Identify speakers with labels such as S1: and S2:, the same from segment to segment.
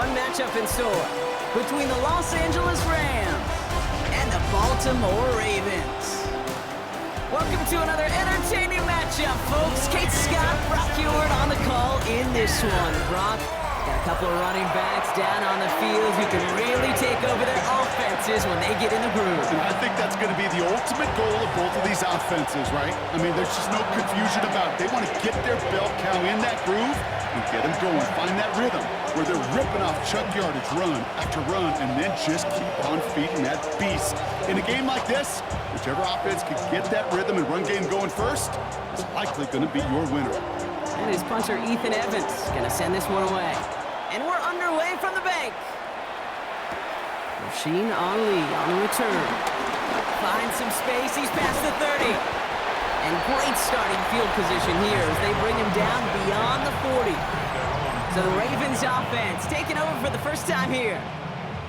S1: fun matchup in store between the Los Angeles Rams and the Baltimore Ravens. Welcome to another entertaining matchup, folks. Kate Scott, Brock Ewart on the call in this one. Brock, got a couple of running backs down on the field who can really take over their offenses when they get in the groove.
S2: And I think that's going to be the ultimate goal of both of these offenses, right? I mean, there's just no confusion about it. They want to get their bell cow in that groove and get them going. Find that rhythm where they're ripping off chunk yardage run after run and then just keep on feeding that beast. In a game like this, whichever offense can get that rhythm and run game going first is likely going to be your winner.
S1: And his punter, Ethan Evans, going to send this one away. And we're underway from the bank. Rasheen Ali on the return. Finds some space. He's past the 30. And great starting field position here as they bring him down beyond the 40. So the Ravens offense taking over for the first time here.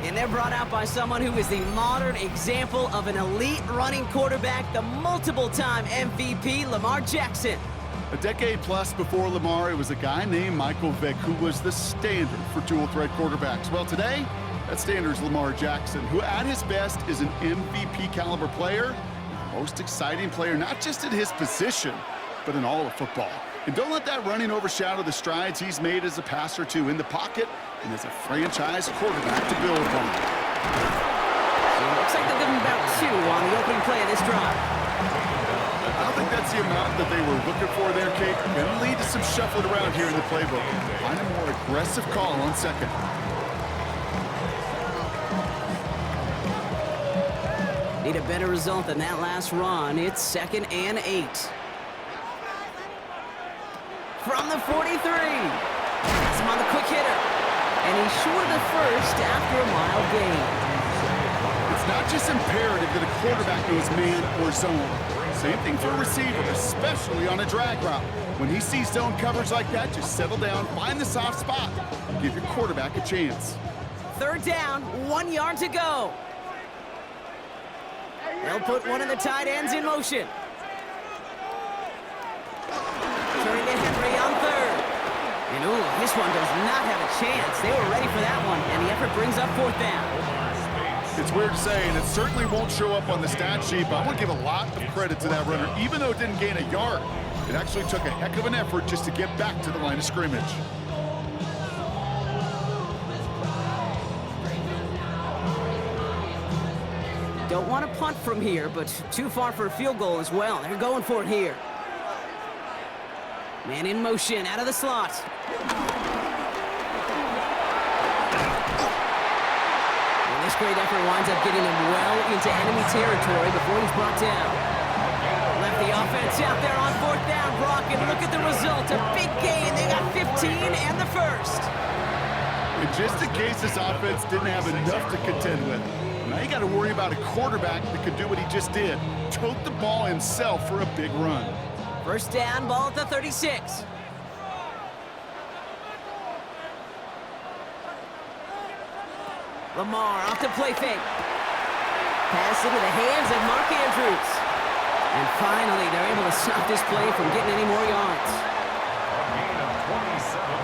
S1: And they're brought out by someone who is the modern example of an elite running quarterback, the multiple-time MVP, Lamar Jackson.
S2: A decade plus before Lamar, it was a guy named Michael Vick who was the standard for dual-threat quarterbacks. Well, today, that standard is Lamar Jackson, who at his best is an MVP-caliber player, most exciting player, not just at his position, but in all of football. And don't let that running overshadow the strides he's made as a passer, too, in the pocket and as a franchise quarterback to build upon.
S1: So it looks like they'll give him about 2 on the opening play of this drive.
S2: I don't think that's the amount that they were looking for there, Kate. Going to lead to some shuffling around here in the playbook. Find a more aggressive call on second.
S1: Need a better result than that last run. It's 2nd and 8. From the 43. That's him on the quick hitter. And he's short of the first after a mild gain.
S2: It's not just imperative that a quarterback knows man or zone. Same thing for a receiver, especially on a drag route. When he sees zone coverage like that, just settle down, find the soft spot, and give your quarterback a chance.
S1: 3rd down, 1 yard to go. They'll put one of the tight ends in motion. Turning to Henry on 3rd. And ooh, this one does not have a chance. They were ready for that one, and the effort brings up 4th down.
S2: It's weird to say, and it certainly won't show up on the stat sheet, but I want to give a lot of credit to that runner. Even though it didn't gain a yard, it actually took a heck of an effort just to get back to the line of scrimmage.
S1: Don't want to punt from here, but too far for a field goal as well. They're going for it here. Man in motion, out of the slot. And this great effort winds up getting him well into enemy territory before he's brought down. Left the offense out there on 4th down, Brock, and look at the result. A big gain. They got 15 and the first.
S2: And just in case this offense didn't have enough to contend with, now you got to worry about a quarterback that could do what he just did. Tote the ball himself for a big run.
S1: 1st down, ball at the 36. Lamar off to play fake. Pass into the hands of Mark Andrews. And finally, they're able to stop this play from getting any more yards.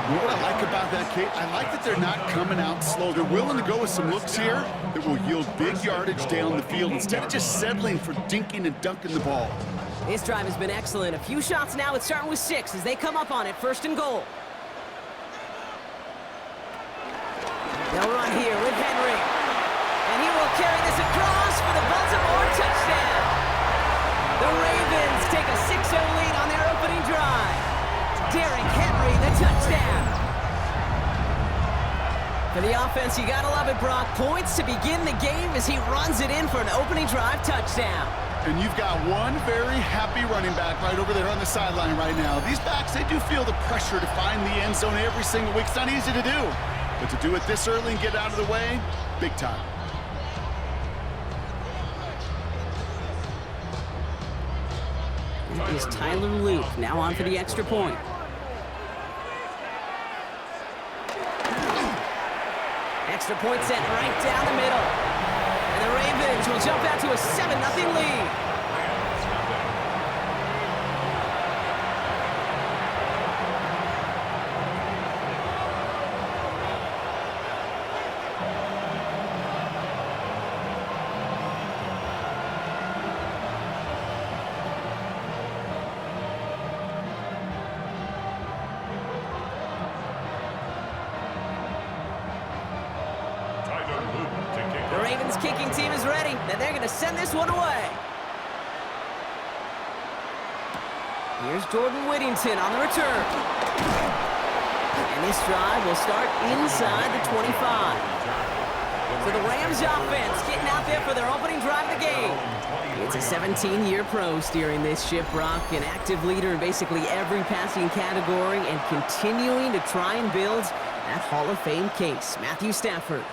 S2: You know what I like about that, Kate? I like that they're not coming out slow. They're willing to go with some looks here that will yield big yardage down the field instead of just settling for dinking and dunking the ball.
S1: This drive has been excellent. A few shots now. It's starting with 6 as they come up on it. 1st and goal. They'll run here with Henry. And he will carry this across for the Baltimore touchdown. The Ravens take a 6-0 lead on their opening drive. Derrick Henry, the touchdown. For the offense, you gotta love it, Brock. Points to begin the game as he runs it in for an opening drive touchdown.
S2: And you've got one very happy running back right over there on the sideline right now. These backs, they do feel the pressure to find the end zone every single week. It's not easy to do. But to do it this early and get out of the way, big time.
S1: It is Tyler Luke now on for the extra point. Extra point set right down the middle. And the Ravens will jump out to a 7-0 lead. Ravens kicking team is ready, and they're going to send this one away. Here's Jordan Whittington on the return. And this drive will start inside the 25. So the Rams offense getting out there for their opening drive of the game. It's a 17-year pro steering this ship, Brock, an active leader in basically every passing category and continuing to try and build that Hall of Fame case. Matthew Stafford.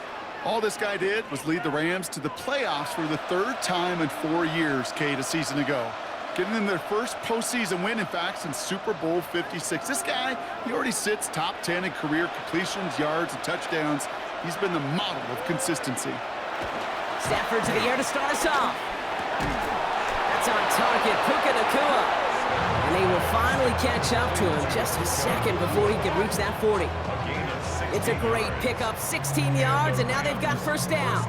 S2: All this guy did was lead the Rams to the playoffs for the third time in 4 years, Kate, a season ago. Giving them their first postseason win, in fact, since Super Bowl 56. This guy, he already sits top 10 in career completions, yards, and touchdowns. He's been the model of consistency.
S1: Stafford to the air to start us off. That's on target, Puka Nacua. And they will finally catch up to him just a second before he could reach that 40. It's a great pickup, 16 yards, and now they've got first down.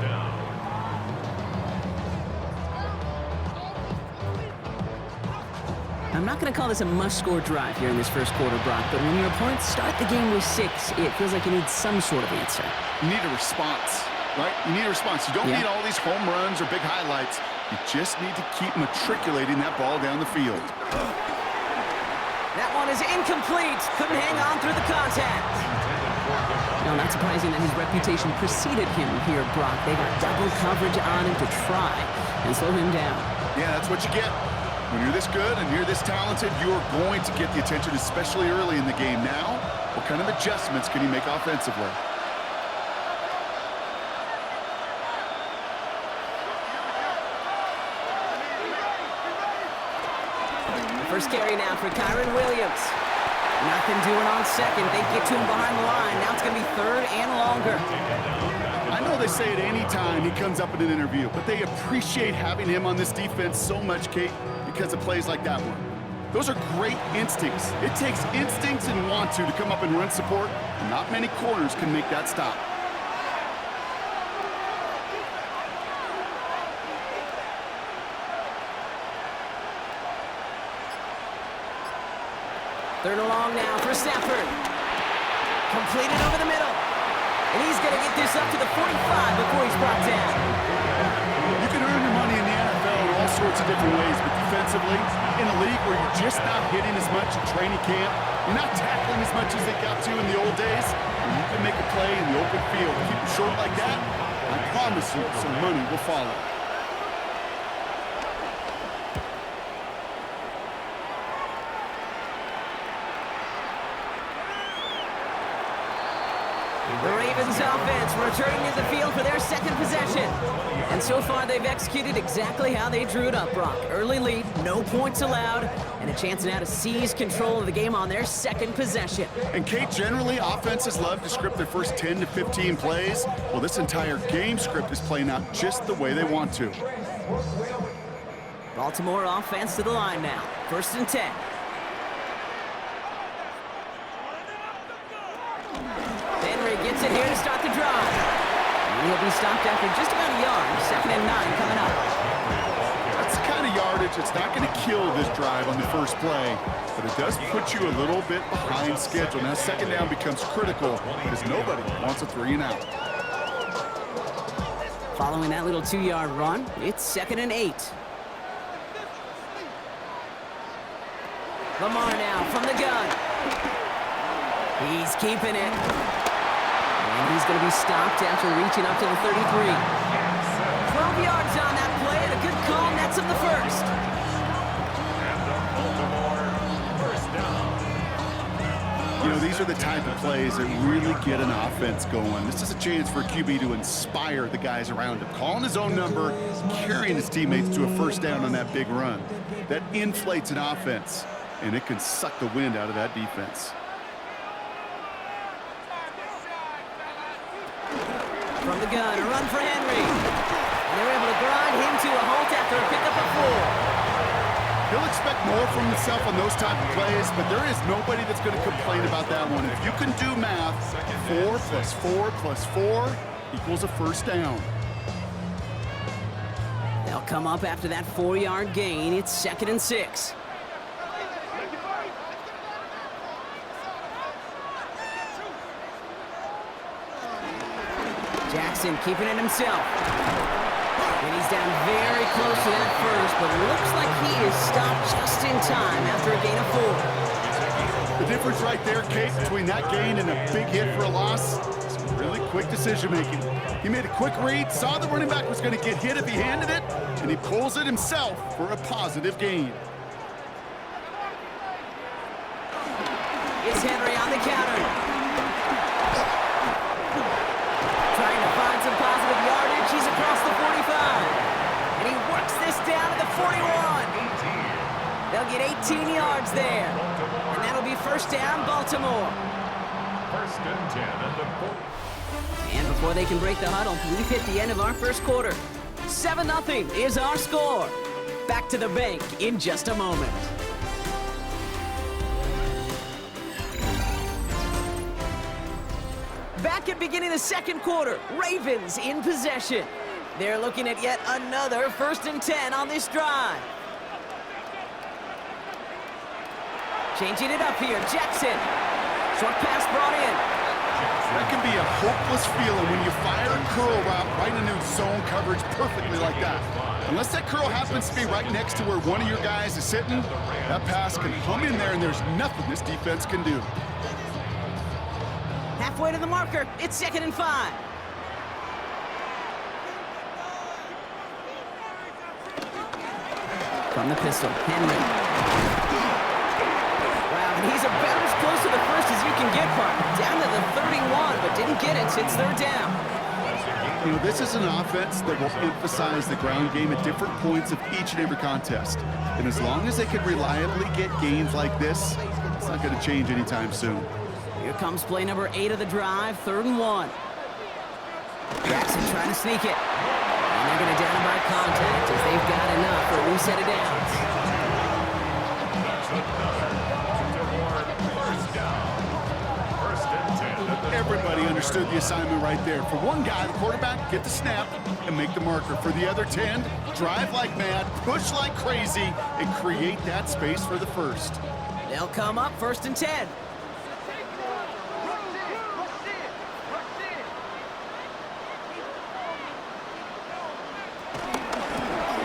S1: I'm not going to call this a must-score drive here in this first quarter, Brock, but when your opponents start the game with 6, it feels like you need some sort of answer.
S2: You need a response, right? You need a response. You don't need all these home runs or big highlights. You just need to keep matriculating that ball down the field.
S1: That one is incomplete. Couldn't hang on through the contact. No, not surprising that his reputation preceded him here, Brock. They got double coverage on him to try and slow him down.
S2: Yeah, that's what you get. When you're this good and you're this talented, you're going to get the attention, especially early in the game. Now, what kind of adjustments can he make offensively?
S1: First carry now for Kyron Williams. Nothing doing on second. They get to him behind the line. Now it's going to be third and longer.
S2: I know they say it any time he comes up in an interview, but they appreciate having him on this defense so much, Kate, because of plays like that one. Those are great instincts. It takes instincts and want to come up and run support, and not many corners can make that stop.
S1: Third and long now for Stafford. Completed over the middle. And he's going to get this up to the 45 before he's brought down.
S2: You can earn your money in the NFL in all sorts of different ways, but defensively, in a league where you're just not hitting as much in training camp, you're not tackling as much as they got to in the old days, and you can make a play in the open field. Keep it short like that, I promise you some money will follow.
S1: The Ravens offense returning to the field for their second possession. And so far, they've executed exactly how they drew it up, Brock. Early lead, no points allowed, and a chance now to seize control of the game on their second possession.
S2: And Kate, generally, offenses love to script their first 10 to 15 plays. Well, this entire game script is playing out just the way they want to.
S1: Baltimore offense to the line now. First and 10. Gets it here to start the drive. And he'll be stopped after just about a yard. Second and 9 coming up.
S2: That's the kind of yardage that's not going to kill this drive on the first play, but it does put you a little bit behind schedule. Now second down becomes critical because nobody wants a 3 and out.
S1: Following that little 2-yard run, it's second and 8. Lamar now from the gun. He's keeping it. And he's going to be stopped after reaching up to the 33. 12 yards on that play, and a good call nets him the first.
S2: You know, these are the type of plays that really get an offense going. This is a chance for a QB to inspire the guys around him. Calling his own number, carrying his teammates to a first down on that big run. That inflates an offense, and it can suck the wind out of that defense.
S1: From the gun, a run for Henry. And they're able to grind him to a halt after a pickup of 4.
S2: He'll expect more from himself on those type of plays, but there is nobody that's going to complain about that one. If you can do math, 4 plus 4 plus 4 equals a first down.
S1: They'll come up after that 4-yard gain. It's second and 6. Jackson keeping it himself. And he's down very close to that first, but looks like he is stopped just in time after a gain of 4.
S2: The difference right there, Kate, between that gain and a big hit for a loss, is really quick decision-making. He made a quick read, saw the running back was going to get hit if he handed it, and he pulls it himself for a positive gain.
S1: It's Henry on the counter. Trying to find some positive yardage. He's across the 45. And he works this down to the 41. They'll get 18 yards there. And that'll be first down, Baltimore.
S3: First and 10 at the 40.
S1: And before they can break the huddle, we've hit the end of our first quarter. 7-0 is our score. Back to the bank in just a moment. Back at beginning the second quarter, Ravens in possession. They're looking at yet another first and 10 on this drive. Changing it up here, Jackson. Short pass brought in.
S2: That can be a hopeless feeling when you fire a curl route right into zone coverage perfectly like that. Unless that curl happens to be right next to where one of your guys is sitting, that pass can come in there and there's nothing this defense can do.
S1: Halfway to the marker, it's 2nd and 5. From the pistol, Henry. Wow, and he's about as close to the first as you can get, partner. Down to the 31, but didn't get it, so it's 3rd down.
S2: You know, this is an offense that will emphasize the ground game at different points of each and every contest. And as long as they can reliably get gains like this, it's not going to change anytime soon.
S1: Here comes play number 8 of the drive, 3rd and 1. Jackson trying to sneak it. And they're going to down by contact as they've got enough for a new set of downs.
S2: Everybody understood the assignment right there. For one guy, the quarterback, get the snap and make the marker. For the other 10, drive like mad, push like crazy, and create that space for the first.
S1: They'll come up 1st and 10.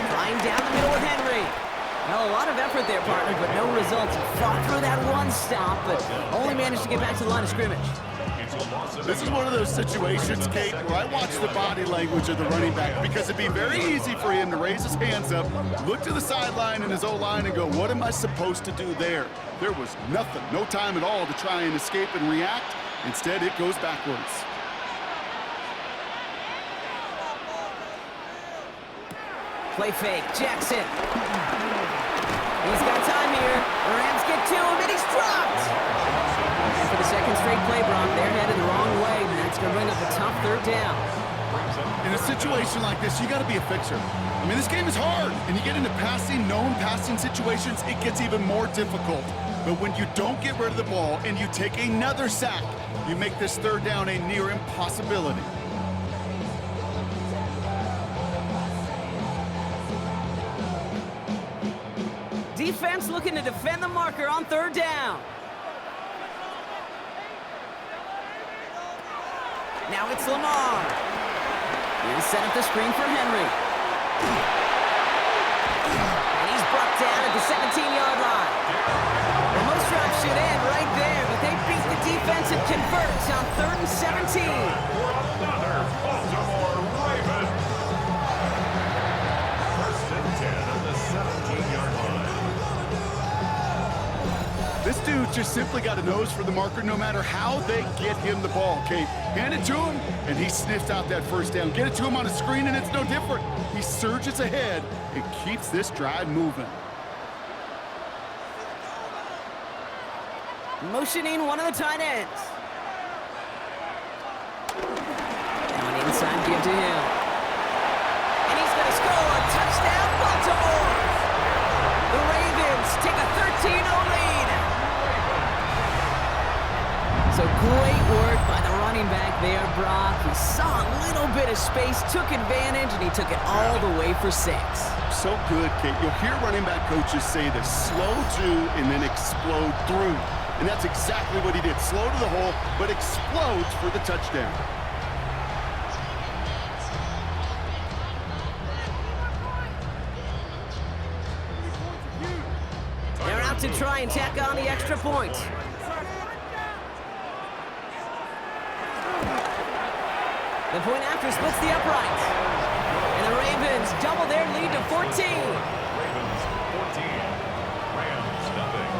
S1: Flying down the middle with Henry. Well, a lot of effort there, partner, but no results. Fought through that one stop, but only managed to get back to the line of scrimmage.
S2: This is one of those situations, Kate, where I watch the body language of the running back because it'd be very easy for him to raise his hands up, look to the sideline in his O-line and go, what am I supposed to do there? There was nothing, no time at all to try and escape and react. Instead, it goes backwards.
S1: Play fake, Jackson. He's got time here. The Rams get to him, and he's dropped. And for the second straight play, Brock, they're headed the wrong way, and that's going to bring up a tough 3rd down.
S2: In a situation like this, you got to be a fixer. I mean, this game is hard, and you get into passing, known passing situations, it gets even more difficult. But when you don't get rid of the ball and you take another sack, you make this 3rd down a near impossibility.
S1: Defense looking to defend the marker on 3rd down. Now it's Lamar. He'll set up the screen for Henry. And he's brought down at the 17-yard line. Well, most drives should end right there, but they beat the defense and converts on 3rd and 17.
S3: For another Baltimore Raven. First and 10 at the 17-yard line.
S2: This dude just simply got a nose for the marker no matter how they get him the ball, Kate. Hand it to him, and he sniffs out that 1st down. Get it to him on a screen, and it's no different. He surges ahead and keeps this drive moving.
S1: Motioning one of the tight ends. Now an inside give to him. And he's going to score. Touchdown, Baltimore! The Ravens take a 13-0 lead. So great work by the running back there, Brock. He saw a little bit of space, took advantage, and he took it all the way for 6.
S2: So good, Kate. You'll hear running back coaches say this, slow to and then explode through. And that's exactly what he did. Slow to the hole, but explodes for the touchdown.
S1: to try and tack on the extra point. The point after splits the uprights. And the Ravens double their lead to 14.
S3: Ravens 14. Rams nothing.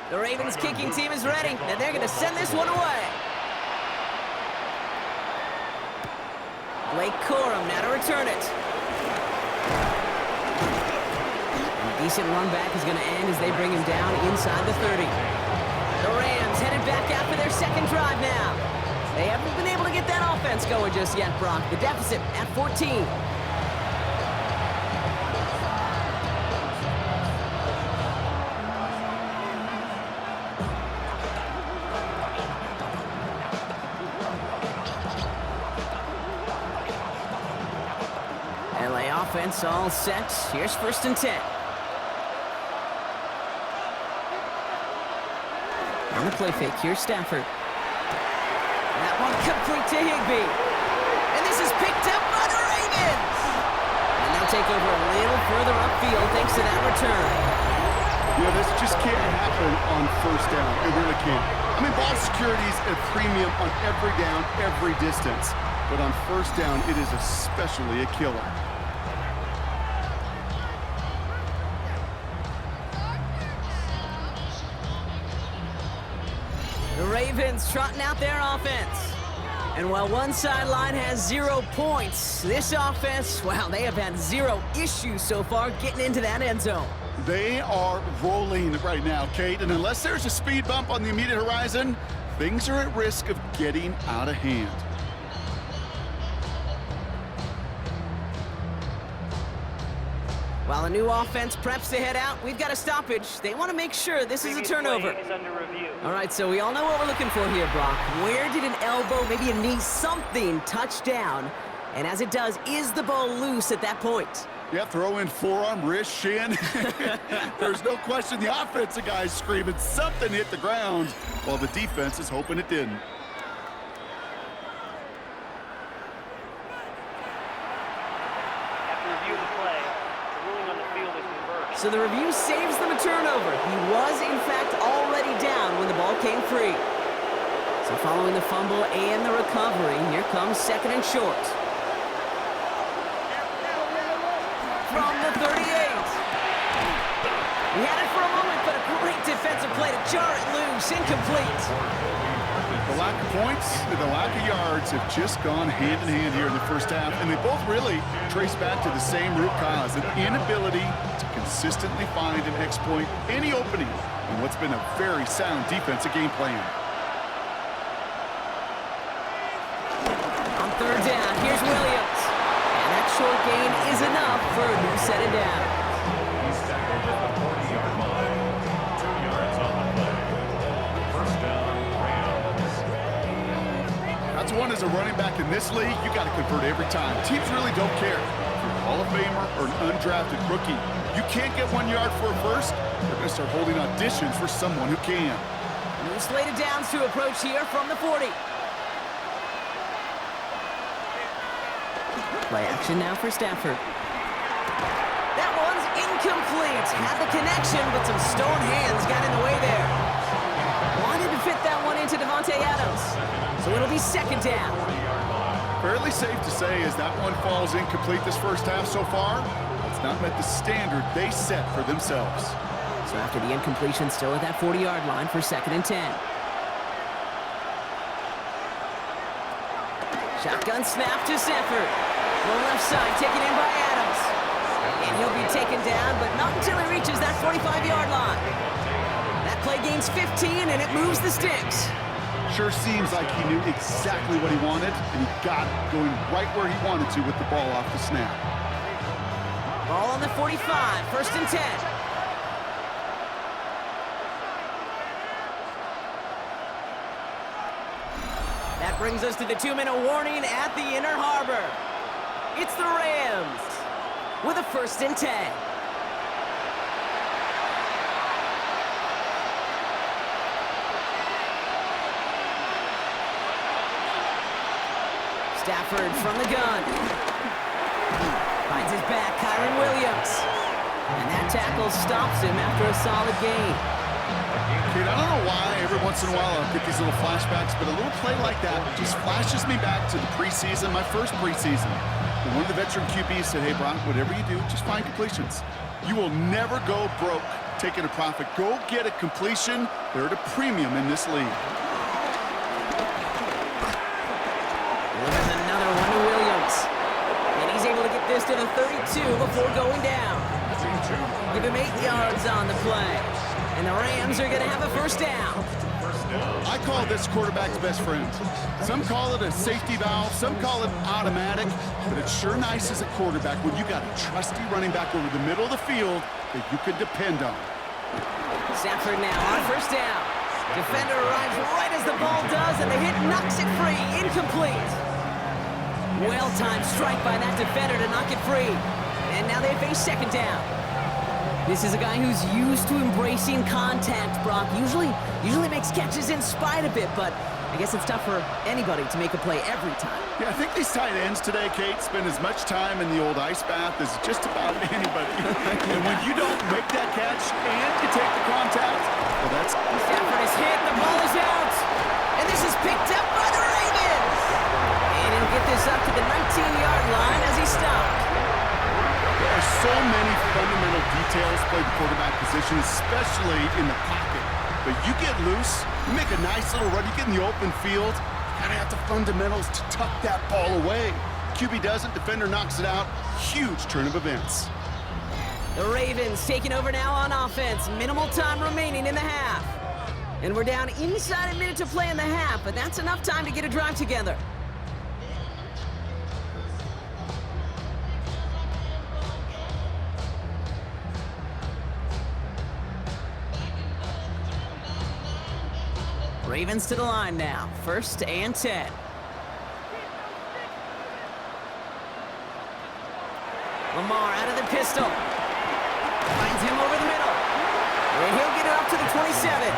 S1: The Ravens kicking team is ready, and they're going to send this one away. Blake Corum now to return it. A decent run back is going to end as they bring him down inside the 30. The Rams headed back after their second drive now. They haven't been able to get that offense going just yet, Brock. The deficit at 14. LA offense all set. Here's 1st and 10. On the play fake, here's Stafford. That one complete to Higbee. And this is picked up by the Ravens. And they'll take over a little further upfield thanks to that return.
S2: Yeah, this just can't happen on 1st down. It really can't. I mean, ball security's a premium on every down, every distance. But on 1st down, it is especially a killer.
S1: The Ravens trotting out their offense. And while one sideline has 0 points, this offense, well, they have had 0 issues so far getting into that end zone.
S2: They are rolling right now, Kate, and unless there's a speed bump on the immediate horizon, things are at risk of getting out of hand.
S1: While the new offense preps to head out, we've got a stoppage. They want to make sure this is a turnover. All right, so we all know what we're looking for here, Brock. Where did an elbow, maybe a knee, something touch down? And as it does, is the ball loose at that point?
S2: Yeah, throw in forearm, wrist, shin. There's no question the offensive guy's screaming something hit the ground while the defense is hoping it didn't.
S1: So the review saves them a turnover. He was, in fact, already down when the ball came free. So following the fumble and the recovery, here comes 2nd and short. From the 38. We had it for a moment, but a great defensive play to jar it loose. Incomplete.
S2: The lack of points and the lack of yards have just gone hand in hand here in the 1st half, and they both really trace back to the same root cause, an inability to consistently find and exploit any opening in what's been a very sound defensive game plan.
S1: On 3rd down, here's Williams. And that short gain is enough for a new set of downs.
S3: He's tackled at the 40-yard line. 2 yards on the play. 1st down, Rams.
S2: That's one as a running back in this league, you got to convert every time. Teams really don't care. If you're a Hall of Famer or an undrafted rookie, you can't get 1 yard for a first, they're going to start holding auditions for someone who can.
S1: New slate of downs to approach here from the 40. Play action now for Stafford. That one's incomplete. Had the connection, but some stone hands got in the way there. Wanted to fit that one into Devontae Adams. So it'll be 2nd down.
S2: Fairly safe to say as that one falls incomplete this 1st half so far, it's not met the standard they set for themselves.
S1: So after the incompletion, still at that 40-yard line for 2nd and 10. Shotgun snap to Stafford. On the left side, taken in by Adams. And he'll be taken down, but not until he reaches that 45-yard line. That play gains 15, and it moves the sticks.
S2: Sure seems like he knew exactly what he wanted, and he got it going right where he wanted to with the ball off the snap.
S1: Ball on the 45, 1st and 10. brings us to the 2-minute warning at the Inner Harbor. It's the Rams with a 1st and 10. Stafford from the gun. Finds his back, Kyron Williams. And that tackle stops him after a solid gain.
S2: Dude, I don't know why every once in a while I'll get these little flashbacks, but a little play like that just flashes me back to the preseason, my first preseason. When one of the veteran QBs said, hey, Brock, whatever you do, just find completions. You will never go broke taking a profit. Go get a completion. They're at a premium in this league.
S1: Delivers another one to Williams. And he's able to get this to the 32 before going down. Give him 8 yards on the play. And the Rams are going to have a 1st down.
S2: I call this quarterback's best friend. Some call it a safety valve, some call it automatic, but it's sure nice as a quarterback when you got a trusty running back over the middle of the field that you can depend on.
S1: Stafford now on 1st down. Defender arrives right as the ball does, and the hit knocks it free. Incomplete. Well-timed strike by that defender to knock it free. And now they face 2nd down. This is a guy who's used to embracing contact, Brock. Usually makes catches in spite of it, but I guess it's tough for anybody to make a play every time.
S2: Yeah, I think these tight ends today, Kate, spend as much time in the old ice bath as just about anybody. And when you don't make that catch and you take the contact, well, that's...
S1: Stafford is hit, the ball is out, and this is picked up by the Ravens. And he'll get this up to the 19-yard line as he stopped.
S2: There are so many fundamental details played the quarterback position, especially in the pocket. But you get loose, you make a nice little run, you get in the open field, you gotta have the fundamentals to tuck that ball away. QB doesn't, defender knocks it out. Huge turn of events.
S1: The Ravens taking over now on offense. Minimal time remaining in the half. And we're down inside a minute to play in the half, but that's enough time to get a drive together. Ravens to the line now. 1st and 10. Lamar out of the pistol. Finds him over the middle. And he'll get it up to the 27.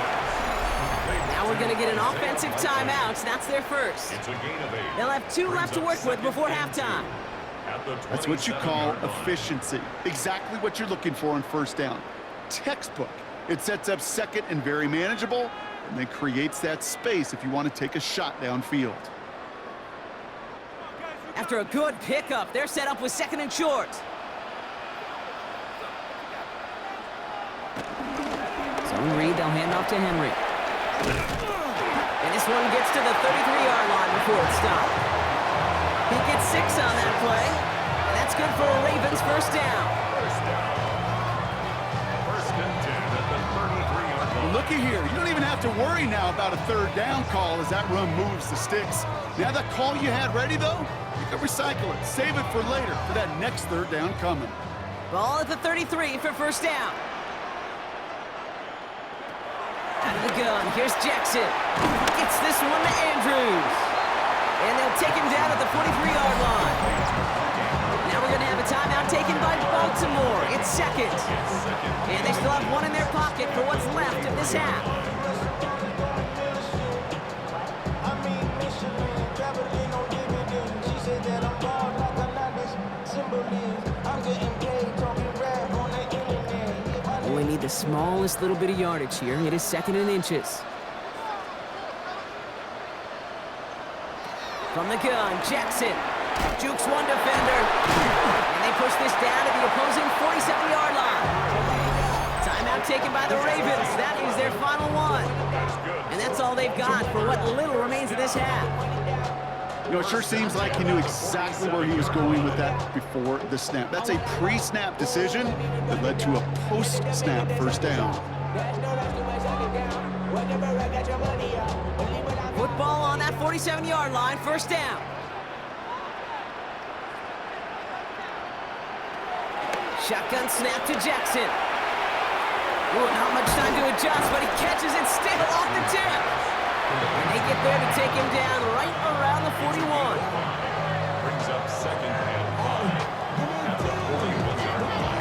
S1: Now we're going to get an offensive timeout. That's their 1st.
S3: It's a gain of 8.
S1: They'll have 2 left to work with before halftime.
S2: That's what you call efficiency. Exactly what you're looking for on 1st down. Textbook. It sets up 2nd and very manageable, and then creates that space if you want to take a shot downfield.
S1: After a good pickup, they're set up with 2nd and short. Zone read, they'll hand off to Henry. And this one gets to the 33-yard line before it's stopped. He gets 6 on that play, and that's good for a Ravens 1st down.
S3: 1st and 10 at the 33-yard line.
S2: Looky here, you don't even have to worry now about a 3rd down call as that run moves the sticks. Now that call you had ready, though, you can recycle it. Save it for later for that next 3rd down coming.
S1: Ball at the 33 for 1st down. Out of the gun, here's Jackson. Gets this one to Andrews. And they'll take him down at the 43-yard line. Now we're going to have a timeout taken by Baltimore. It's 2nd. And they still have 1 in their pocket for what's left of this half. Only need the smallest little bit of yardage here. It is 2nd and inches. From the gun, Jackson jukes one defender. And they push this down to the opposing 47-yard line. Timeout taken by the Ravens. That is their final one. And that's all they've got for what little remains of this half.
S2: You know, it sure seems like he knew exactly where he was going with that before the snap. That's a pre-snap decision that led to a post-snap 1st down.
S1: Football on that 47-yard line, 1st down. Shotgun snap to Jackson. Ooh, not much time to adjust, but he catches it still off the tip. And they get there to take him down right around the 41.
S3: Brings up second and 5 at the 41-yard line.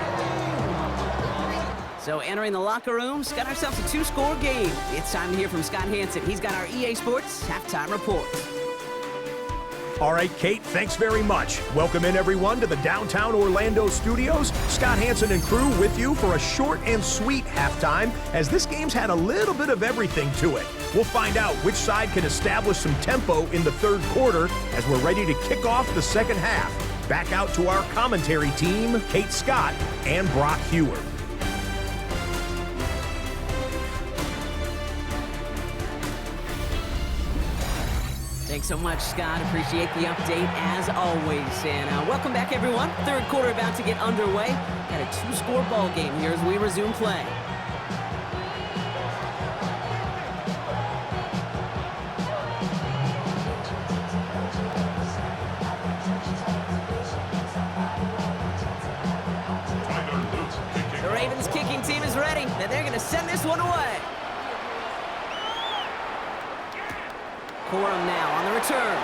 S1: So entering the locker rooms, got ourselves a 2-score game. It's time to hear from Scott Hansen. He's got our EA Sports halftime report.
S4: All right, Kate, thanks very much. Welcome in, everyone, to the downtown Orlando studios. Scott Hansen and crew with you for a short and sweet halftime, as this game's had a little bit of everything to it. We'll find out which side can establish some tempo in the third quarter as we're ready to kick off the second half. Back out to our commentary team, Kate Scott and Brock Hewer.
S1: Thanks so much, Scott. Appreciate the update as always. And welcome back, everyone. Third quarter about to get underway. Got a 2-score ball game here as we resume play. The Ravens kicking team is ready, and they're going to send this one away. Corum now on the return.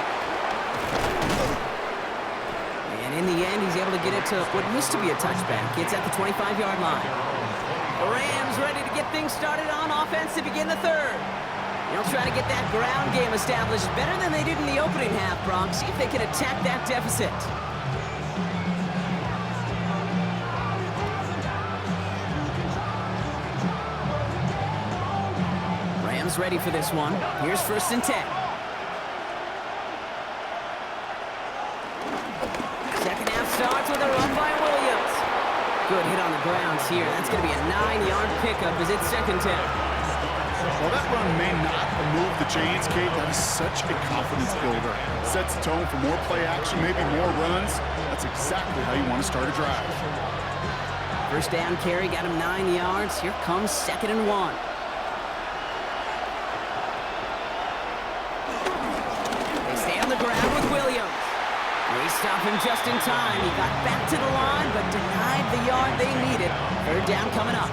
S1: And in the end, he's able to get it to what used to be a touchback. It's at the 25-yard line. The Rams ready to get things started on offense to begin the third. They'll try to get that ground game established better than they did in the opening half, Brock. See if they can attack that deficit. Rams ready for this one. Here's 1st and 10. Starts with a run by Williams. Good hit on the ground here. That's going to be a 9-yard pickup as it's 2nd down.
S2: Well, that run may not move the chains, Kate. That is such a confidence builder. Sets the tone for more play action, maybe more runs. That's exactly how you want to start a drive.
S1: 1st down carry got him 9 yards. Here comes 2nd and 1. They stay on the ground with Williams. They stop him just in time. He got back to the line, but denied the yard they needed. 3rd down coming up.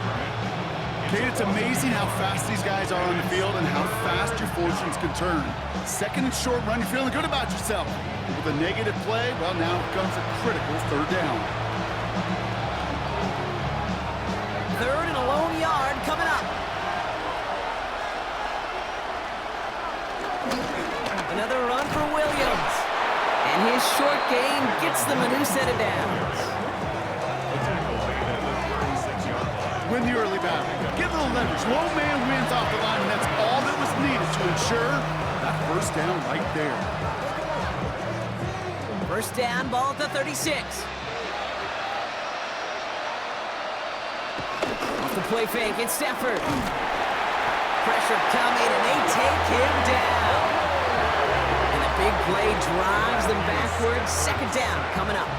S2: Kate, it's amazing how fast these guys are on the field and how fast your fortunes can turn. 2nd and short run, you're feeling good about yourself. With a negative play, well, now comes a critical 3rd down.
S1: 3rd and a lone yard coming up. Another run for Williams. And his short gain gets them a new set of downs.
S2: Win the early battle. Get a little leverage. Low man wins off the line, and that's all that was needed to ensure that 1st down right there.
S1: 1st down, ball at the 36. Off the play fake, it's Stafford. Pressure coming, and they take him down. Big play drives them backwards. 2nd down coming up.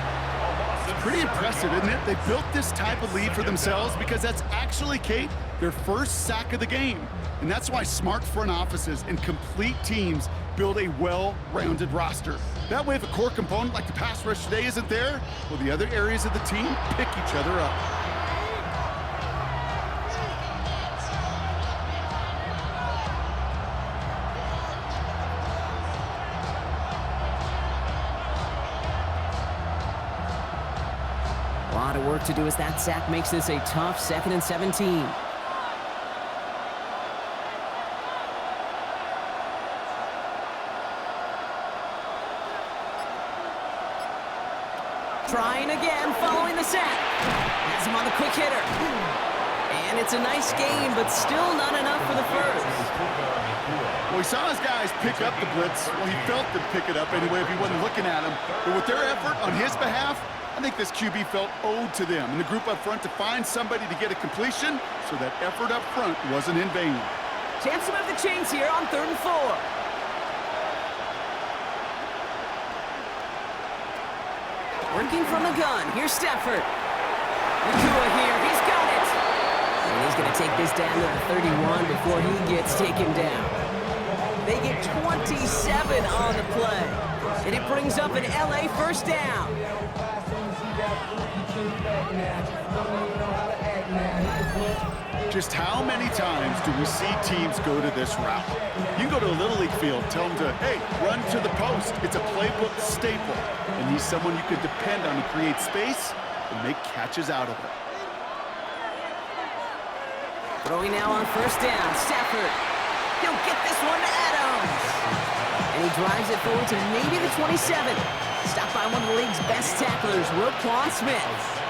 S2: It's pretty impressive, isn't it? They built this type of lead for themselves because that's actually, Kate, their 1st sack of the game. And that's why smart front offices and complete teams build a well-rounded roster. That way, if a core component like the pass rush today isn't there, well, the other areas of the team pick each other up.
S1: A lot of work to do as that sack makes this a tough 2nd and 17. Trying again, following the sack. Has him on the quick hitter. And it's a nice gain, but still not enough for the 1st.
S2: Well, he saw his guys pick up the blitz. Well, he felt them pick it up anyway if he wasn't looking at him. But with their effort on his behalf, I think this QB felt owed to them and the group up front to find somebody to get a completion, so that effort up front wasn't in vain.
S1: Chance to move the chains here on 3rd and 4. Working from the gun. Here's Stafford. Nakua here. He's got it. And he's going to take this down to the 31 before he gets taken down. They get 27 on the play. And it brings up an LA first down.
S2: Just how many times do we see teams go to this route? You go to a Little League field, tell them to, hey, run to the post. It's a playbook staple. And he's someone you can depend on to create space and make catches out of it.
S1: Throwing now on first down, Stafford. He'll get this one to Adams. And he drives it forward to maybe the 27. Stopped by one of the league's best tacklers, Roquan Smith.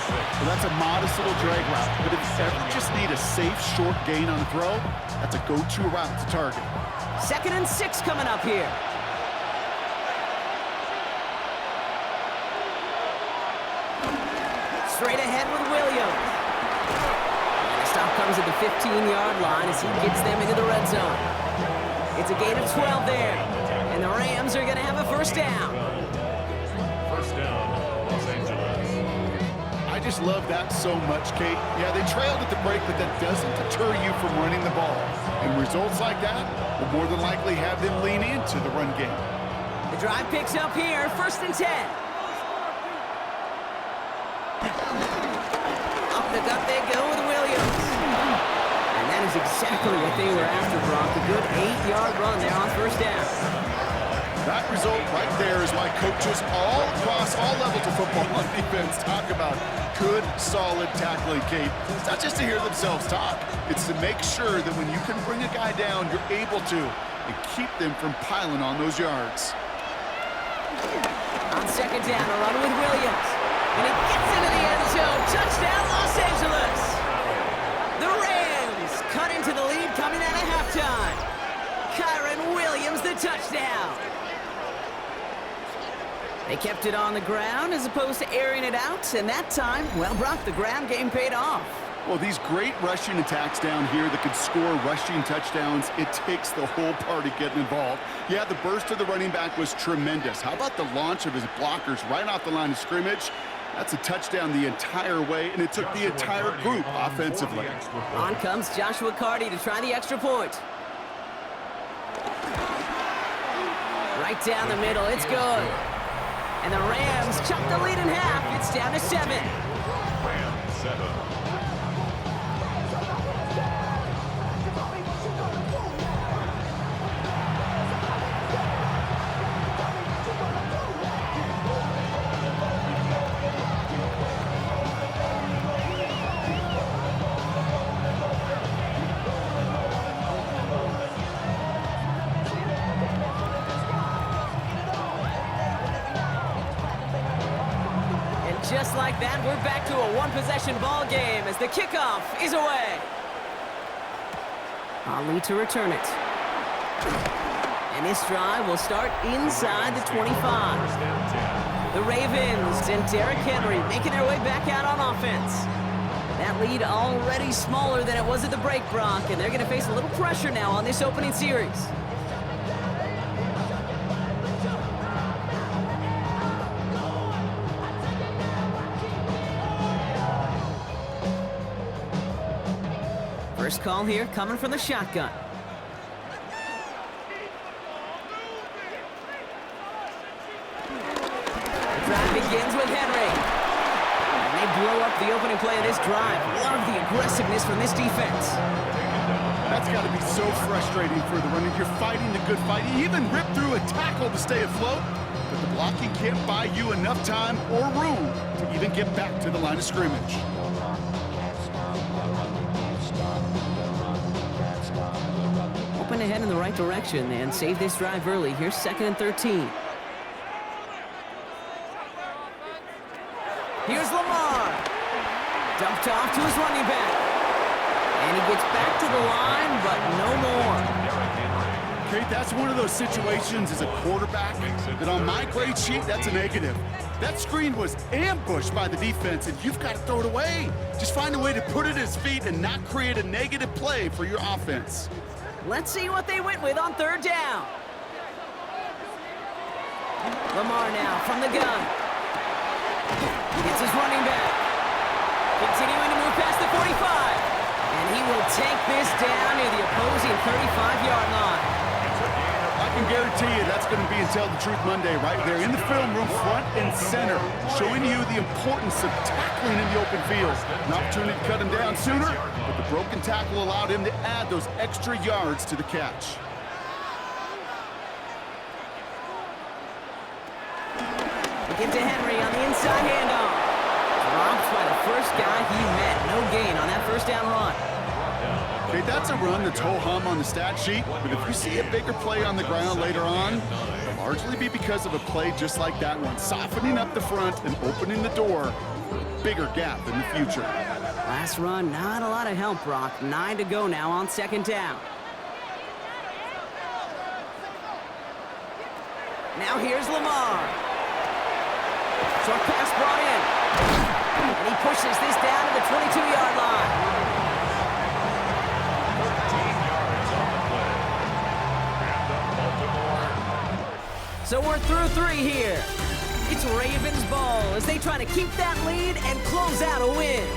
S2: Well, that's a modest little drag route, but if you ever just need a safe, short gain on a throw, that's a go-to route to target.
S1: 2nd and 6 coming up here. Straight ahead with Williams. And the stop comes at the 15-yard line as he gets them into the red zone. It's a gain of 12 there, and the Rams are going to have a first down.
S3: First down, Los Angeles.
S2: I just love that so much, Kate. Yeah, they trailed at the break, but that doesn't deter you from running the ball. And results like that will more than likely have them lean into the run game.
S1: The drive picks up here, 1st and 10. Up the gut they go with Williams. And that is exactly what they were after, Brock. A good 8-yard run there on first down.
S2: That result right there is why coaches all across all levels of football on defense talk about good, solid tackling, Kate. It's not just to hear themselves talk. It's to make sure that when you can bring a guy down, you're able to and keep them from piling on those yards.
S1: On second down, a run with Williams. And it gets into the end zone. Touchdown, Los Angeles. The Rams cut into the lead coming out of halftime. Kyron Williams, the touchdown. They kept it on the ground as opposed to airing it out, and that time, well, Brock, the ground game paid off.
S2: Well, these great rushing attacks down here that could score rushing touchdowns, it takes the whole party getting involved. Yeah, the burst of the running back was tremendous. How about the launch of his blockers right off the line of scrimmage? That's a touchdown the entire way, and it took the entire group offensively.
S1: On comes Joshua Carty to try the extra point. Right down the middle, it's good. And the Rams chop the lead in half. It's down to 7.
S3: Rams 7.
S1: Just like that, we're back to a one-possession ball game as the kickoff is away. Ali to return it. And this drive will start inside the 25. The Ravens and Derrick Henry making their way back out on offense. That lead already smaller than it was at the break, Brock, and they're going to face a little pressure now on this opening series. First call here coming from the shotgun. The drive begins with Henry. And they blow up the opening play of this drive. Love the aggressiveness from this defense.
S2: That's got to be so frustrating for the runner. You're fighting the good fight. You even rip through a tackle to stay afloat, but the blocking can't buy you enough time or room to even get back to the line of scrimmage.
S1: Open ahead in the right direction and save this drive early. Here's 2nd and 13. Here's Lamar. Dumped off to his running back. And he gets back to the line, but no more.
S2: Kate, that's one of those situations as a quarterback that on my grade sheet, that's a negative. That screen was ambushed by the defense, and you've got to throw it away. Just find a way to put it at his feet and not create a negative play for your offense.
S1: Let's see what they went with on 3rd down. Lamar now from the gun. Gets his running back. Continuing to move past the 45. And he will take this down near the opposing 35-yard line.
S2: can guarantee you that's going to be Tell the Truth Monday right there in the film room, front and center, showing you the importance of tackling in the open field. An opportunity to cut him down sooner, but the broken tackle allowed him to add those extra yards to the catch.
S1: Give to Henry on the inside handoff. Dropped by the first guy he met. No gain on that first down run.
S2: Okay, that's a run that's ho-hum on the stat sheet, but if you see a bigger play on the ground later on, it'll largely be because of a play just like that one, softening up the front and opening the door for a bigger gap in the future.
S1: Last run, not a lot of help, Brock. 9 to go now on second down. Now here's Lamar. Short pass brought in. And he pushes this down to the 22-yard line.
S3: 13 yards on the play. And the Baltimore.
S1: So we're through 3 here. It's Ravens ball as they try to keep that lead and close out a win.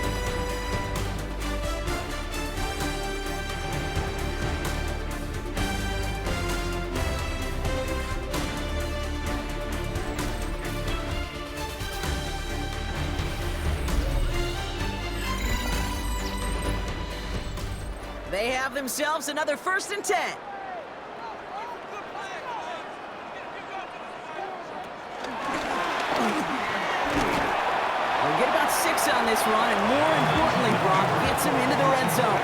S1: They have themselves another 1st and 10. We'll get about 6 on this run, and more importantly, Brock gets him into the red zone.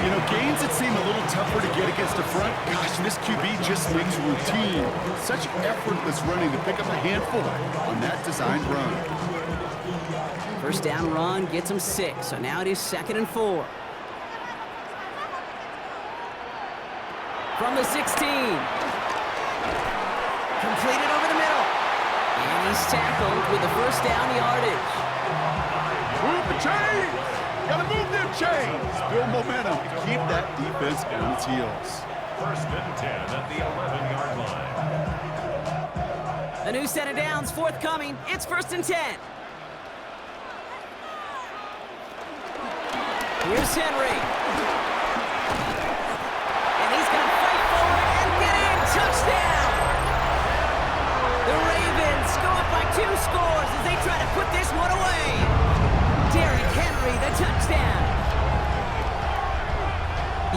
S2: You know, gains that seem a little tougher to get against the front, gosh, this QB just makes routine. Such effortless running to pick up a handful on that designed run.
S1: First down run gets him 6, so now it is 2nd and 4. From the 16. Completed over the middle. And he's tackled with the first down yardage.
S2: Move the chains! Gotta move them chains! Build momentum to keep that defense on its heels.
S3: 1st and 10 at the 11-yard line.
S1: A new set of downs forthcoming. It's 1st and 10. Here's Henry. Touchdown! The Ravens go up by 2 scores as they try to put this one away. Derrick Henry, the touchdown.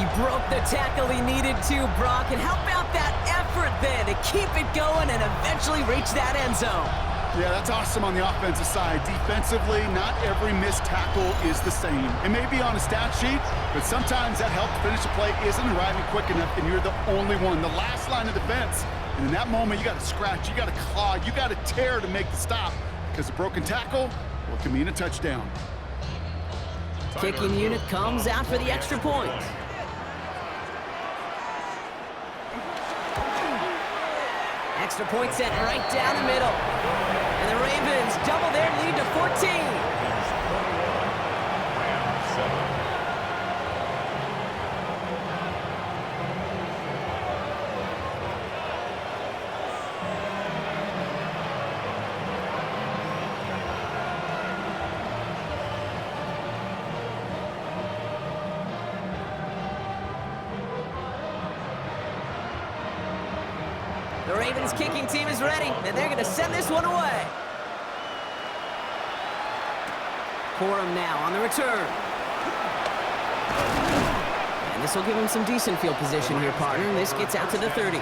S1: He broke the tackle he needed to, Brock, and how about that effort then to keep it going and eventually reach that end zone?
S2: Yeah, that's awesome on the offensive side. Defensively, not every missed tackle is the same. It may be on a stat sheet, but sometimes that help to finish a play isn't arriving quick enough, and you're the only one, the last line of defense. And in that moment, you got to scratch, you got to claw, you got to tear to make the stop, because a broken tackle, well, it can mean a touchdown.
S1: Kicking unit comes out for the extra point. Extra point set right down the middle. And the Ravens double their lead to 14. The Ravens kicking team is ready, and they're going to send this one away. Corum now on the return. And this will give him some decent field position here, partner. This gets out to the 30.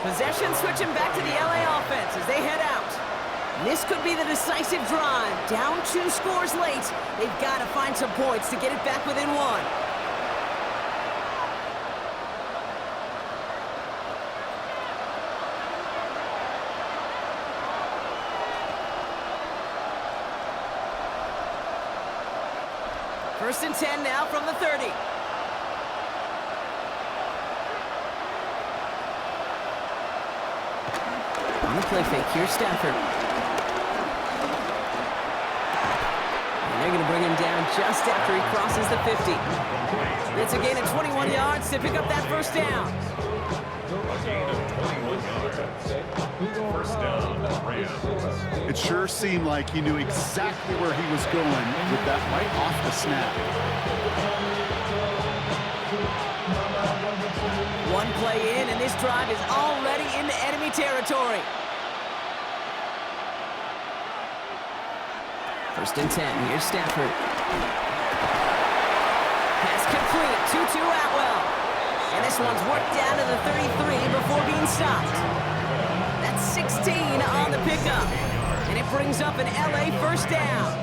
S1: Possession switching back to the LA offense as they head out. This could be the decisive drive. Down 2 scores late. They've got to find some points to get it back within 1. First and 10 now from the 30. On the play fake, here's Stafford. And they're going to bring him down just after he crosses the 50. It's a gain of 21 yards to pick up that first down.
S3: A gain of 21 yards. First down, Rams.
S2: It sure seemed like he knew exactly where he was going with that right off the snap.
S1: One play in, and this drive is already into enemy territory. First and 10. Here's Stafford. Pass complete. 2-2 Atwell. And this one's worked down to the 33 before being stopped. That's 16 on the pickup. And it brings up an LA first down.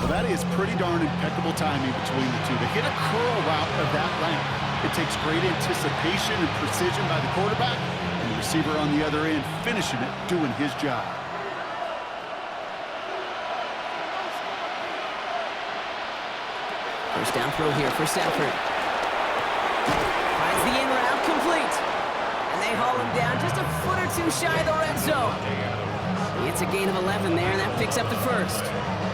S2: Well, that is pretty darn impeccable timing between the two. They hit a curl route of that length. It takes great anticipation and precision by the quarterback, and the receiver on the other end finishing it, doing his job.
S1: First down throw here for Stafford. Finds the in route complete. And they haul him down just a foot or two shy of the red zone. It's a gain of 11 there, and that picks up the first.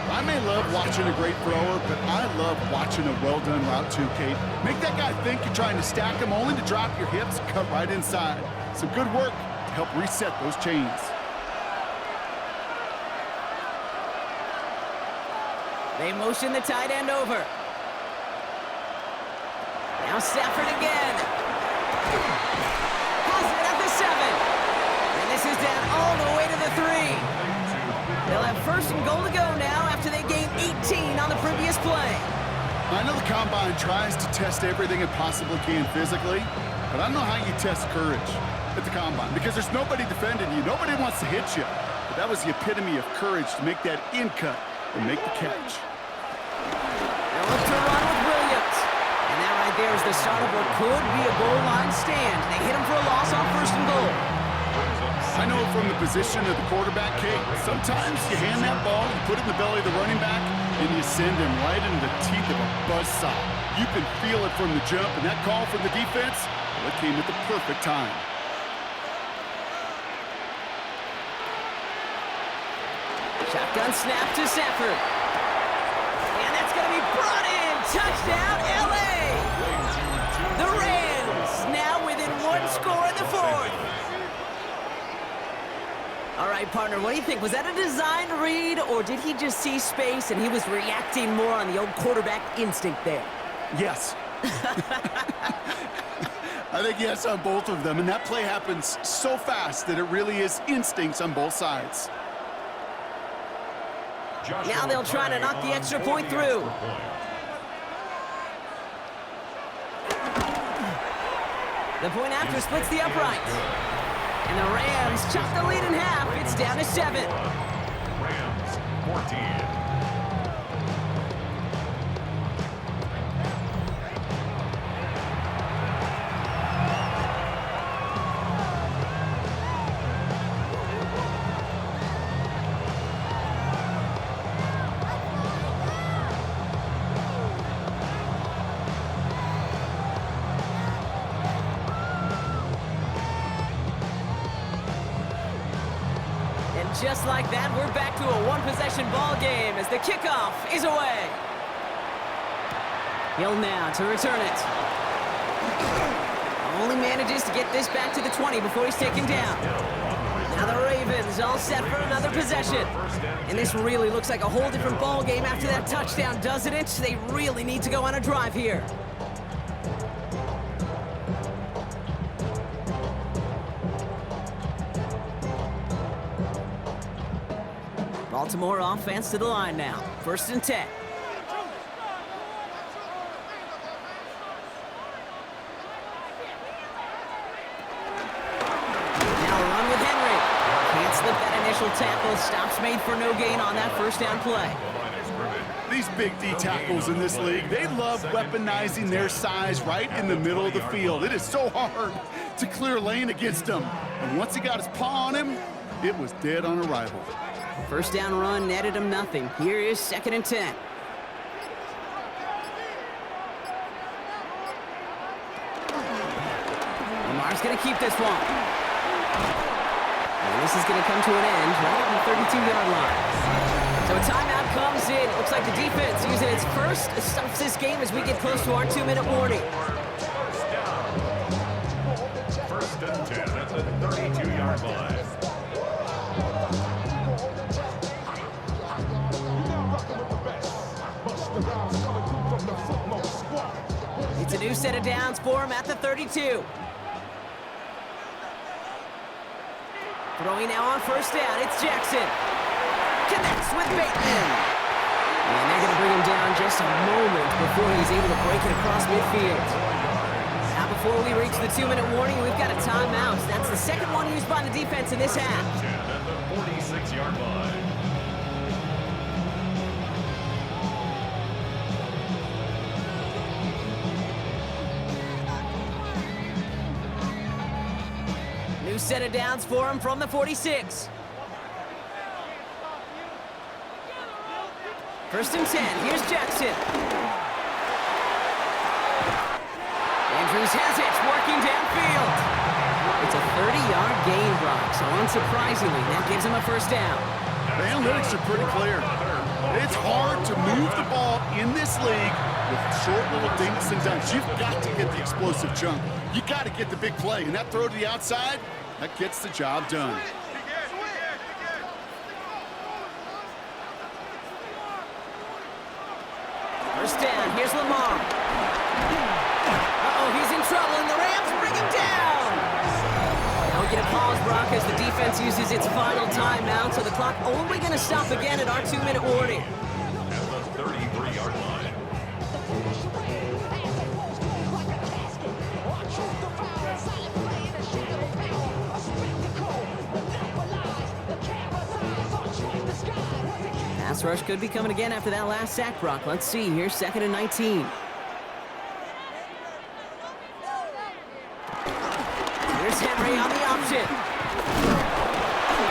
S2: I may love watching a great thrower, but I love watching a well-done route too, Kate. Make that guy think you're trying to stack him, only to drop your hips, cut right inside. Some good work to help reset those chains.
S1: They motion the tight end over. Now Stafford again. Has it at the 7. And this is down all the way to the 3. They'll have first and goal to go now after they gained 18 on the previous play.
S2: I know the Combine tries to test everything it possibly can physically, but I don't know how you test courage at the Combine, because there's nobody defending you. Nobody wants to hit you. But that was the epitome of courage to make that in cut and make the catch.
S1: They'll look to run with Williams. And that right there is the start of what could be a goal line stand. They hit him for a loss on first and goal.
S2: I know from the position of the quarterback, Kate, sometimes you hand that ball, you put it in the belly of the running back, and you send him right into the teeth of a buzzsaw. You can feel it from the jump, and that call from the defense, well, it came at the perfect time.
S1: Shotgun snap to Stafford. And that's going to be brought in. Touchdown, LA! The Rams now within one score in the fourth. All right, partner, what do you think? Was that a designed read, or did he just see space and he was reacting more on the old quarterback instinct there?
S2: Yes. I think yes on both of them, and that play happens so fast that it really is instincts on both sides.
S1: Now they'll try to knock the extra point through. The point after splits the uprights. And the Rams chop the lead in half. It's down to 7.
S3: Rams 14.
S1: Just like that, we're back to a one-possession ball game as the kickoff is away. Hill now to return it. Only manages to get this back to the 20 before he's taken down. Now the Ravens all set for another possession. And this really looks like a whole different ball game after that touchdown, doesn't it? They really need to go on a drive here. Baltimore offense to the line now. First and 10. Now run with Henry. Can't slip that initial tackle. Stops made for no gain on that first down play.
S2: These big D tackles in this league, they love weaponizing their size right in the middle of the field. It is so hard to clear lane against them. And once he got his paw on him, it was dead on arrival.
S1: First down run netted him nothing. Here is second and 10. Lamar's going to keep this one. And this is going to come to an end right at the 32-yard line. So a timeout comes in. Looks like the defense using its first stops this game as we get close to our 2-minute warning.
S3: First and 10 at the 32-yard line.
S1: of downs for him at the 32. Throwing now on first down, it's Jackson. Connects with Bateman. And they're going to bring him down just a moment before he's able to break it across midfield. Now before we reach the 2-minute warning, we've got a timeout. That's the second one used by the defense in this half.
S3: At the 46-yard line.
S1: New set of downs for him from the 46. First and 10, here's Jackson. Andrews has it, working downfield. It's a 30-yard gain, Brock, so unsurprisingly, that gives him a first down.
S2: The analytics are pretty clear. It's hard to move the ball in this league with short little dinks and dunks. You've got to get the explosive chunk. You got to get the big play, and that throw to the outside, that gets the job done.
S1: First down, here's Lamar. Uh-oh, he's in trouble, and the Rams bring him down. Now we get a pause, Brock, as the defense uses its final timeout, so the clock only going to stop again at our 2-minute warning.
S3: At the 33-yard line.
S1: Pass rush could be coming again after that last sack, Brock. Let's see here, 2nd and 19. Here's Henry on the option.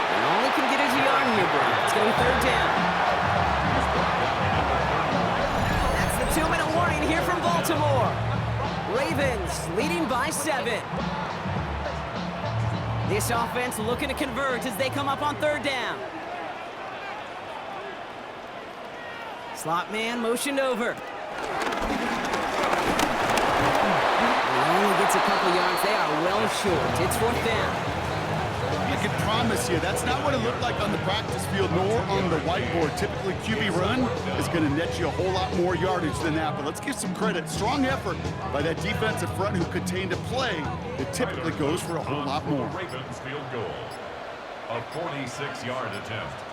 S1: And only can get a yard here, Brock. It's going to be 3rd down. That's the 2-minute warning here from Baltimore. Ravens leading by 7. This offense looking to convert as they come up on 3rd down. Slot man motioned over. He only gets a couple yards. They are well short. It's 4th down.
S2: I can promise you, that's not what it looked like on the practice field nor on the whiteboard. Typically, QB run is going to net you a whole lot more yardage than that. But let's give some credit. Strong effort by that defensive front who contained a play that typically goes for a whole lot more.
S3: Ravens field goal. A 46-yard attempt.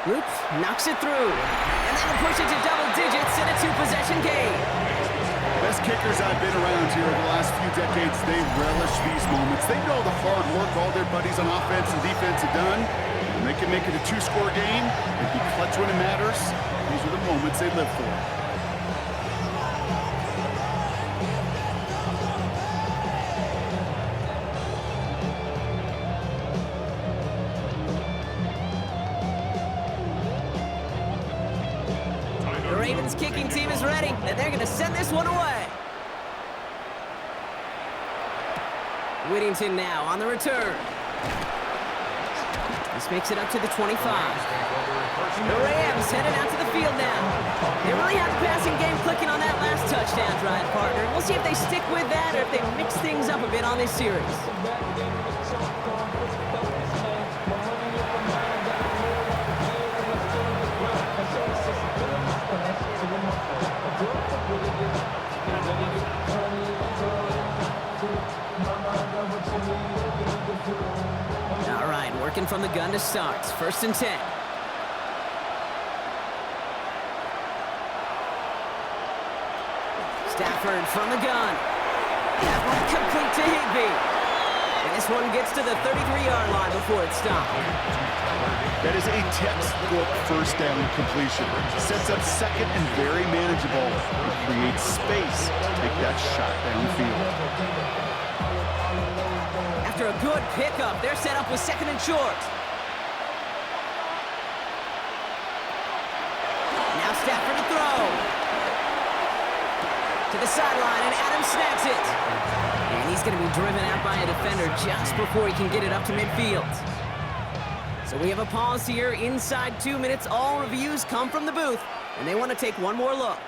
S1: Oops, knocks it through. And that'll push it to double digits in a 2-possession game.
S2: Best kickers I've been around here over the last few decades, they relish these moments. They know the hard work all their buddies on offense and defense have done. And they can make it a 2-score game and be clutch when it matters. These are the moments they live for.
S1: The Ravens kicking team is ready, and they're going to send this one away. Whittington now on the return. This makes it up to the 25. The Rams headed out to the field now. They really have the passing game clicking on that last touchdown drive, partner. We'll see if they stick with that or if they mix things up a bit on this series. All right, working from the gun to start. 1st and 10. Stafford from the gun. That one complete to Higbee. And this one gets to the 33-yard line before it stopped.
S2: That is a textbook first down completion. Sets up 2nd and very manageable. It creates space to take that shot downfield.
S1: After a good pickup, they're set up with 2nd and short. Now Stafford to throw. To the sideline, and Adams snags it. And he's going to be driven out by a defender just before he can get it up to midfield. So we have a pause here inside 2 minutes. All reviews come from the booth, and they want to take one more look.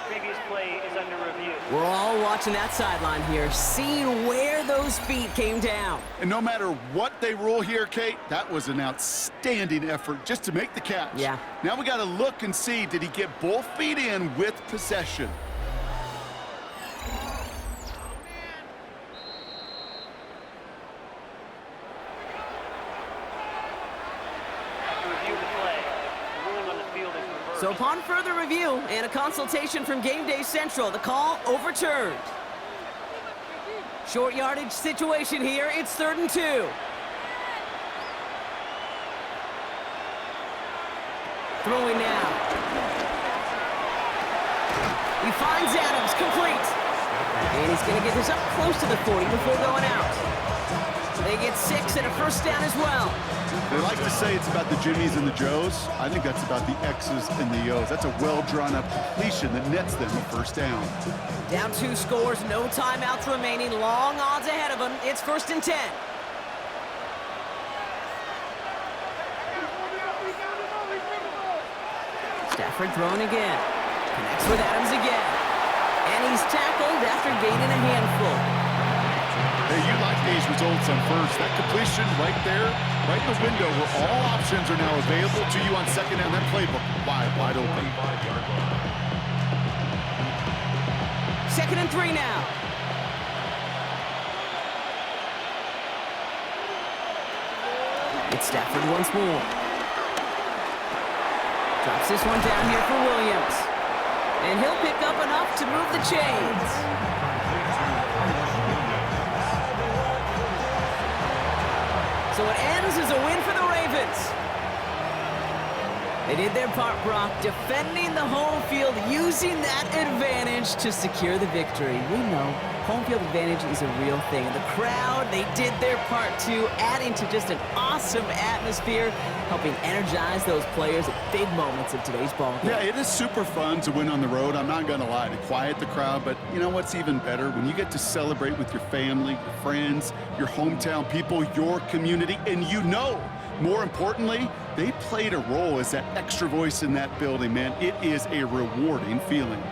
S5: previous play is under review.
S1: We're all watching that sideline here, seeing where those feet came down.
S2: And no matter what they rule here, Kate, that was an outstanding effort just to make the catch.
S1: Yeah.
S2: Now we got to look and see, did he get both feet in with possession?
S5: To review the play, the ruling on the field is reversed.
S1: So upon further review and a consultation from Game Day Central, the call overturned. Short yardage situation here. It's 3rd and 2. Throwing now. He finds Adams, complete. And he's going to get this up close to the 40 before going out. They get 6 and a first down as well.
S2: They like to say it's about the Jimmies and the Joes. I think that's about the X's and the O's. That's a well-drawn-up completion that nets them a first down.
S1: Down 2 scores, no timeouts remaining, long odds ahead of them. It's 1st and 10. Stafford throwing again. Connects with Adams again. And he's tackled after gaining a handful.
S2: Hey, you like these results on first. That completion right there, right in the window where all options are now available to you on second down. That playbook wide open.
S1: 2nd and 3 now. It's Stafford once more. Drops this one down here for Williams. And he'll pick up enough to move the chains. So it ends as a win for the Ravens. They did their part, Brock, defending the home field, using that advantage to secure the victory. We know home field advantage is a real thing. The crowd, they did their part too, adding to just an awesome atmosphere, helping energize those players at big moments of today's ball game.
S2: Yeah, it is super fun to win on the road. I'm not going to lie, to quiet the crowd. But you know what's even better? When you get to celebrate with your family, your friends, your hometown people, your community, and you know, more importantly, they played a role as that extra voice in that building, man. It is a rewarding feeling.